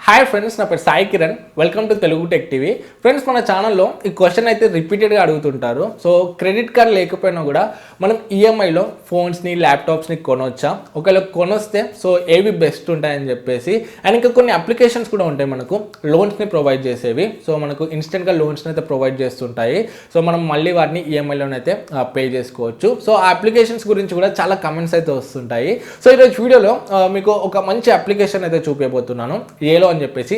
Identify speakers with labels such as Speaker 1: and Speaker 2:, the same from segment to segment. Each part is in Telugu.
Speaker 1: హాయ్ ఫ్రెండ్స్, నా పేరు Sai Kiran. Welcome to Telugu tech TV. Friends, మన ఛానల్లో ఈ క్వశ్చన్ అయితే రిపీటెడ్గా అడుగుతుంటారు. సో క్రెడిట్ కార్డ్ లేకపోయినా కూడా మనం ఈఎంఐలో ఫోన్స్ని, ల్యాప్టాప్స్ని కొనవచ్చా, ఒకవేళ కొనొస్తే సో ఏవి బెస్ట్ ఉంటాయని చెప్పేసి. అండ్ ఇంకా కొన్ని అప్లికేషన్స్ కూడా ఉంటాయి మనకు లోన్స్ని ప్రొవైడ్ చేసేవి. సో మనకు ఇన్స్టెంట్గా లోన్స్ని అయితే ప్రొవైడ్ చేస్తుంటాయి. సో మనం మళ్ళీ వాటిని ఈఎంఐలోనైతే పే చేసుకోవచ్చు. సో ఆ అప్లికేషన్స్ గురించి కూడా చాలా కమెంట్స్ అయితే వస్తుంటాయి. సో ఈరోజు వీడియోలో మీకు ఒక మంచి అప్లికేషన్ అయితే చూపించబోతున్నాను, ఏలో అని చెప్పేసి,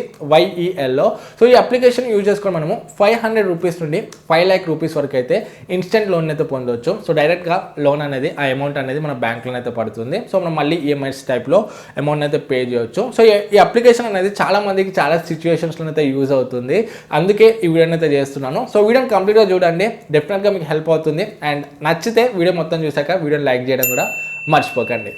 Speaker 1: YELలో. సో ఈ అప్లికేషన్ యూజ్ చేసుకొని మనము 500 రూపీస్ నుండి 5 lakh రూపీస్ వరకు అయితే ఇన్స్టెంట్ లోన్ అయితే పొందవచ్చు. సో డైరెక్ట్గా లోన్ అనేది, ఆ అమౌంట్ అనేది మన బ్యాంక్లో అయితే పడుతుంది. సో మనం మళ్ళీ ఈఎంఐస్ టైప్లో అమౌంట్ అయితే పే చేయవచ్చు. సో ఈ అప్లికేషన్ అనేది చాలా మందికి చాలా సిచ్యువేషన్స్లో అయితే యూజ్ అవుతుంది. అందుకే ఈ వీడియోని అయితే చేస్తున్నాను. సో వీడియోని కంప్లీట్గా చూడండి, డెఫినెట్గా మీకు హెల్ప్ అవుతుంది. అండ్ నచ్చితే వీడియో మొత్తం చూసాక వీడియోని లైక్ చేయడం కూడా మర్చిపోకండి.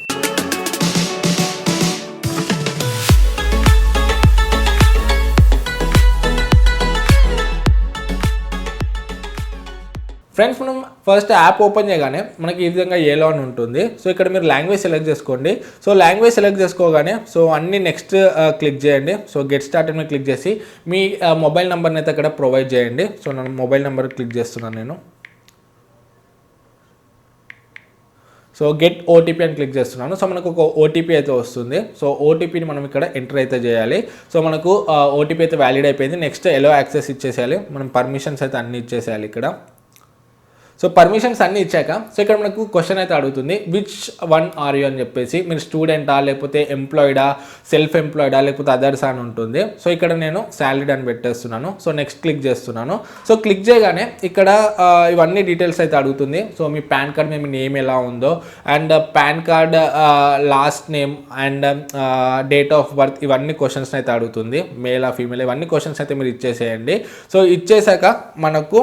Speaker 1: ఫ్రెండ్స్, మనం ఫస్ట్ యాప్ ఓపెన్ చేయగానే మనకి ఈ విధంగా ఏలో అని ఉంటుంది. సో ఇక్కడ మీరు లాంగ్వేజ్ సెలెక్ట్ చేసుకోండి. సో లాంగ్వేజ్ సెలెక్ట్ చేసుకోగానే సో అన్ని నెక్స్ట్ క్లిక్ చేయండి. సో గెట్ స్టార్టెడ్ మీద క్లిక్ చేసి మీ మొబైల్ నెంబర్ని అయితే అక్కడ ప్రొవైడ్ చేయండి. సో నేను మొబైల్ నెంబర్ క్లిక్ చేస్తున్నాను నేను. సో గెట్ ఓటీపీ అని క్లిక్ చేస్తున్నాను. సో మనకు ఒక ఓటీపీ అయితే వస్తుంది. సో ఓటీపీని మనం ఇక్కడ ఎంటర్ అయితే చేయాలి. సో మనకు ఓటీపీ అయితే వ్యాలిడ్ అయిపోయింది. నెక్స్ట్ ఎలో యాక్సెస్ ఇచ్చేసేయాలి. మనం పర్మిషన్స్ అయితే అన్ని ఇచ్చేసేయాలి ఇక్కడ. సో పర్మిషన్స్ అన్నీ ఇచ్చాక సో ఇక్కడ మనకు క్వశ్చన్ అయితే అడుగుతుంది, విచ్ వన్ ఆర్ యూ అని చెప్పేసి. మీరు స్టూడెంటా, లేకపోతే ఎంప్లాయిడా, సెల్ఫ్ ఎంప్లాయిడా, లేకపోతే అదర్స్ అని ఉంటుంది. సో ఇక్కడ నేను శాలరీడ్ అని పెట్టేస్తున్నాను. సో నెక్స్ట్ క్లిక్ చేస్తున్నాను. సో క్లిక్ చేయగానే ఇక్కడ ఇవన్నీ డీటెయిల్స్ అయితే అడుగుతుంది. సో మీ పాన్ కార్డ్ మీ నేమ్ ఎలా ఉందో, and pan card last name and date of birth, ఇవన్నీ క్వశ్చన్స్ అయితే అడుగుతుంది. మేలా, ఫీమేల్, ఇవన్నీ క్వశ్చన్స్ అయితే మీరు ఇచ్చేసేయండి. సో ఇచ్చేసాక మనకు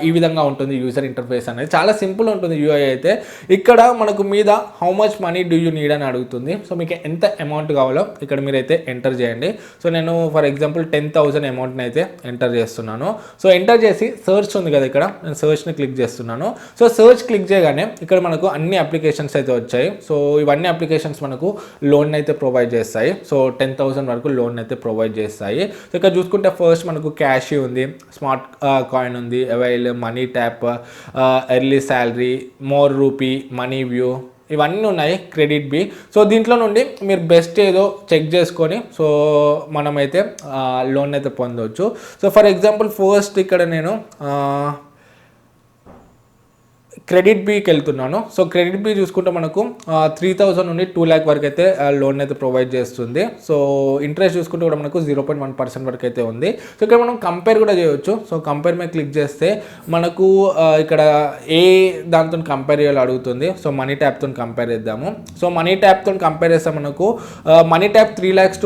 Speaker 1: ఈ విధంగా ఉంటుంది యూజర్ ఇంటర్ఫేస్ అనేది. చాలా సింపుల్ ఉంటుంది యూఐ అయితే. ఇక్కడ మనకు మీద how much money do you need అని అడుగుతుంది. సో మీకు ఎంత అమౌంట్ కావాలో ఇక్కడ మీరైతే ఎంటర్ చేయండి. సో నేను ఫర్ ఎగ్జాంపుల్ 10,000 అమౌంట్ని అయితే ఎంటర్ చేస్తున్నాను. సో ఎంటర్ చేసి సర్చ్ ఉంది కదా, ఇక్కడ నేను సర్చ్ని క్లిక్ చేస్తున్నాను. సో సర్చ్ క్లిక్ చేయగానే ఇక్కడ మనకు అన్ని అప్లికేషన్స్ అయితే వచ్చాయి. సో ఇవన్నీ అప్లికేషన్స్ మనకు లోన్ అయితే ప్రొవైడ్ చేస్తాయి. సో 10,000 వరకు లోన్ అయితే ప్రొవైడ్ చేస్తాయి. సో ఇక్కడ చూసుకుంటే ఫస్ట్ మనకు క్యాష్ ఉంది, స్మార్ట్ కాయిన్ ఉంది, avail, money tap, early salary, more rupee, money view, ఇవన్నీ ఉన్నాయి. Credit B. సో దీంట్లో నుండి మీరు బెస్ట్ ఏదో చెక్ చేసుకొని సో మనమైతే లోన్ అయితే పొందవచ్చు. సో ఫర్ ఎగ్జాంపుల్ ఫస్ట్ ఇక్కడ నేను క్రెడిట్ బికి వెళ్తున్నాను. సో క్రెడిట్ బి చూసుకుంటే మనకు 3,000 నుండి 2 lakh వరకు అయితే లోన్ అయితే ప్రొవైడ్ చేస్తుంది. సో ఇంట్రెస్ట్ చూసుకుంటే కూడా మనకు 0.1% వరకు అయితే ఉంది. సో ఇక్కడ మనం కంపేర్ కూడా చేయవచ్చు. సో కంపేర్ మీద క్లిక్ చేస్తే మనకు ఇక్కడ ఏ దాంతో కంపేర్ చేయాలో అడుగుతుంది. సో మనీ ట్యాప్తో కంపేర్ చేద్దాము. సో మనీ ట్యాప్తో కంపేర్ చేస్తే మనకు మనీ ట్యాప్ 3,000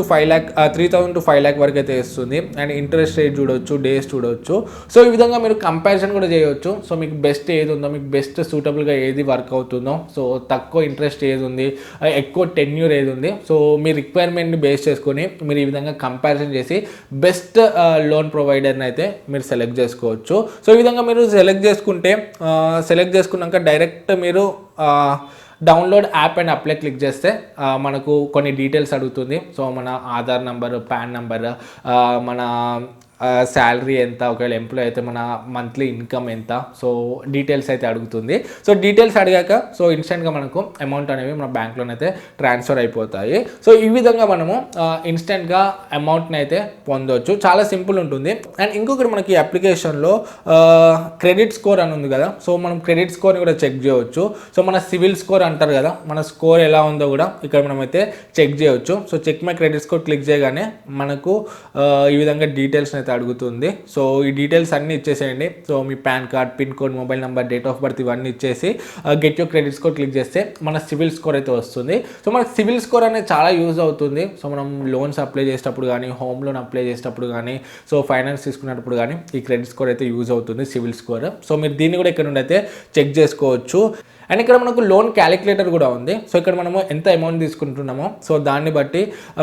Speaker 1: to 5 lakh వరకు అయితే ఇస్తుంది. అండ్ ఇంట్రెస్ట్ రేట్ చూడవచ్చు, డేస్ చూడవచ్చు. సో ఈ విధంగా మీరు కంపారిజన్ కూడా చేయవచ్చు. సో మీకు బెస్ట్ ఏది ఉందో, మీకు బెస్ట్ సూటబుల్గా ఏది వర్క్ అవుతుందో, సో తక్కువ ఇంట్రెస్ట్ ఏది ఉంది, ఎక్కువ టెన్యూర్ ఏది ఉంది, సో మీ రిక్వైర్మెంట్ని బేస్ చేసుకొని మీరు ఈ విధంగా కంపారిజన్ చేసి బెస్ట్ లోన్ ప్రొవైడర్ని అయితే మీరు సెలెక్ట్ చేసుకోవచ్చు. సో ఈ విధంగా మీరు సెలెక్ట్ చేసుకున్నాక డైరెక్ట్ మీరు download app and apply click చేస్తే మనకు కొన్ని డీటెయిల్స్ అడుగుతుంది. సో మన ఆధార్ నెంబర్, పాన్ నెంబర్, మన శాలరీ ఎంత, ఒకవేళ ఎంప్లాయ్ అయితే మన మంత్లీ ఇన్కమ్ ఎంత, సో డీటెయిల్స్ అయితే అడుగుతుంది. సో డీటెయిల్స్ అడిగాక సో ఇన్స్టెంట్గా మనకు అమౌంట్ అనేవి మన బ్యాంక్లోనైతే ట్రాన్స్ఫర్ అయిపోతాయి. సో ఈ విధంగా మనము ఇన్స్టెంట్గా అమౌంట్ని అయితే పొందవచ్చు. చాలా సింపుల్ ఉంటుంది. అండ్ ఇంకొకటి మనకి అప్లికేషన్లో క్రెడిట్ స్కోర్ అని ఉంది కదా, సో మనం క్రెడిట్ స్కోర్ని కూడా చెక్ చేయవచ్చు. సో మన సివిల్ స్కోర్ అంటారు కదా, మన స్కోర్ ఎలా ఉందో కూడా ఇక్కడ మనమైతే చెక్ చేయవచ్చు. So check my credit score click చేయగానే మనకు ఈ విధంగా డీటెయిల్స్ అయితే అడుగుతుంది. సో ఈ డీటెయిల్స్ అన్నీ ఇచ్చేసేయండి. So me pan card, pin code, mobile number, date of birth ఇవన్నీ ఇచ్చేసి get your credit score click చేస్తే మన సివిల్ స్కోర్ అయితే వస్తుంది. సో మనకు సివిల్ స్కోర్ అనేది చాలా యూజ్ అవుతుంది. సో మనం లోన్స్ అప్లై చేసేటప్పుడు కానీ, హోమ్ లోన్ అప్లై చేసేటప్పుడు కానీ, సో ఫైనాన్స్ తీసుకునేటప్పుడు కానీ ఈ క్రెడిట్ స్కోర్ అయితే యూజ్ అవుతుంది, సివిల్ స్కోర్. సో మీరు దీన్ని కూడా ఇక్కడ నుండి అయితే చెక్ చేసుకోవచ్చు. అండ్ ఇక్కడ మనకు లోన్ క్యాలిక్యులేటర్ కూడా ఉంది. సో ఇక్కడ మనము ఎంత అమౌంట్ తీసుకుంటున్నామో సో దాన్ని బట్టి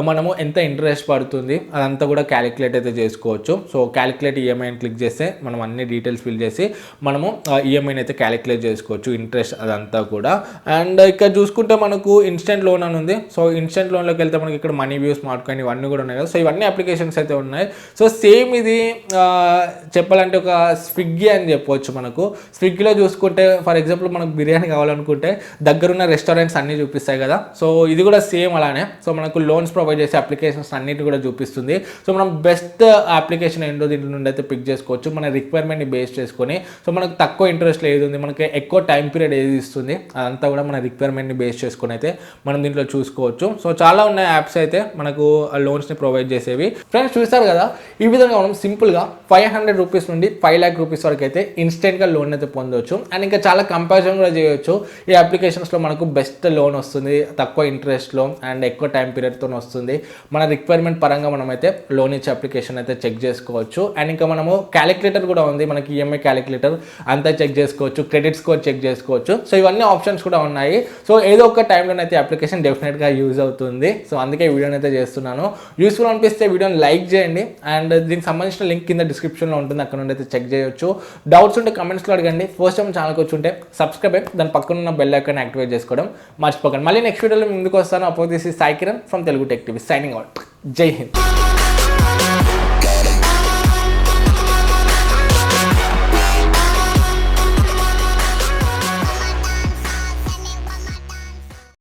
Speaker 1: మనము ఎంత ఇంట్రెస్ట్ పడుతుంది అదంతా కూడా క్యాలిక్యులేట్ అయితే చేసుకోవచ్చు. సో క్యాలిక్యులేట్ ఈఎంఐ అని క్లిక్ చేస్తే మనం అన్ని డీటెయిల్స్ ఫిల్ చేసి మనము ఈఎంఐని అయితే క్యాలిక్యులేట్ చేసుకోవచ్చు, ఇంట్రెస్ట్ అదంతా కూడా. అండ్ ఇక్కడ చూసుకుంటే మనకు ఇన్స్టెంట్ లోన్ అని ఉంది. సో ఇన్స్టెంట్ లోన్లోకి వెళ్తే మనకి ఇక్కడ మనీ వ్యూ, స్మార్ట్ కాయిన్ ఇవన్నీ కూడా ఉన్నాయి కదా. సో ఇవన్నీ అప్లికేషన్స్ అయితే ఉన్నాయి. సో సేమ్ ఇది చెప్పాలంటే ఒక స్విగ్గీ అని చెప్పవచ్చు. మనకు స్విగ్గీలో చూసుకుంటే ఫర్ ఎగ్జాంపుల్ మనకు బిర్యానీ కావాలనుకుంటే దగ్గరున్న రెస్టారెంట్స్ అన్నీ చూపిస్తాయి కదా. సో ఇది కూడా సేమ్ అలానే. సో మనకు లోన్స్ ప్రొవైడ్ చేసే అప్లికేషన్స్ అన్నిటి కూడా చూపిస్తుంది. సో మనం బెస్ట్ అప్లికేషన్ ఏంటో దీంట్లో నుండి అయితే పిక్ చేసుకోవచ్చు మన రిక్వైర్మెంట్ని బేస్ చేసుకొని. సో మనకు తక్కువ ఇంట్రెస్ట్ ఏది ఉంది, మనకి ఎక్కువ టైం పీరియడ్ ఏది ఇస్తుంది అదంతా కూడా మన రిక్వైర్మెంట్ని బేస్ చేసుకొని అయితే మనం దీంట్లో చూసుకోవచ్చు. సో చాలా ఉన్నాయి యాప్స్ అయితే మనకు లోన్స్ని ప్రొవైడ్ చేసేవి. ఫ్రెండ్స్ చూస్తారు కదా, ఈ విధంగా మనం సింపుల్గా 500 రూపీస్ నుండి 5 lakh రూపీస్ వరకు అయితే ఇన్స్టెంట్గా లోన్ అయితే పొందవచ్చు. అండ్ ఇంకా చాలా కంపారిజన్ కూడా చేయవచ్చు. ఈ అప్లికేషన్స్లో మనకు బెస్ట్ లోన్ వస్తుంది తక్కువ ఇంట్రెస్ట్లో అండ్ ఎక్కువ టైం పీరియడ్తో వస్తుంది. మన రిక్వైర్మెంట్ పరంగా మనం అయితే లోన్ ఇచ్చే అప్లికేషన్ అయితే చెక్ చేసుకోవచ్చు. అండ్ ఇంకా మనము క్యాలిక్యులేటర్ కూడా ఉంది, మనకి ఈఎంఐ క్యాలిక్యులేటర్ అంతా చెక్ చేసుకోవచ్చు, క్రెడిట్ స్కోర్ చెక్ చేసుకోవచ్చు. సో ఇవన్నీ ఆప్షన్స్ కూడా ఉన్నాయి. సో ఏదో ఒక టైంలోనైతే అప్లికేషన్ డెఫినెట్గా యూజ్ అవుతుంది. సో అందుకే వీడియోని అయితే చేస్తున్నాను. యూస్ఫుల్ అనిపిస్తే వీడియోని లైక్ చేయండి. అండ్ దీనికి సంబంధించిన లింక్ కింద డిస్క్రిప్షన్లో ఉంటుంది, అక్కడ నుండి అయితే చెక్ చేయొచ్చు. డౌట్స్ ఉంటే కమెంట్స్లో అడగండి. ఫస్ట్ టైం ఛానల్కి వచ్చి ఉంటే సబ్స్క్రైబ్ అయ్యి దాని పక్కన ఉన్న బెల్ ఐకాన్ యాక్టివేట్ చేసుకోవడం మర్చిపోకండి. మళ్ళీ నెక్స్ట్ వీడియోలో ముందుకు వస్తాను. Oppose this is Sai Kiran from Telugu tech TV signing out. జై హింద్.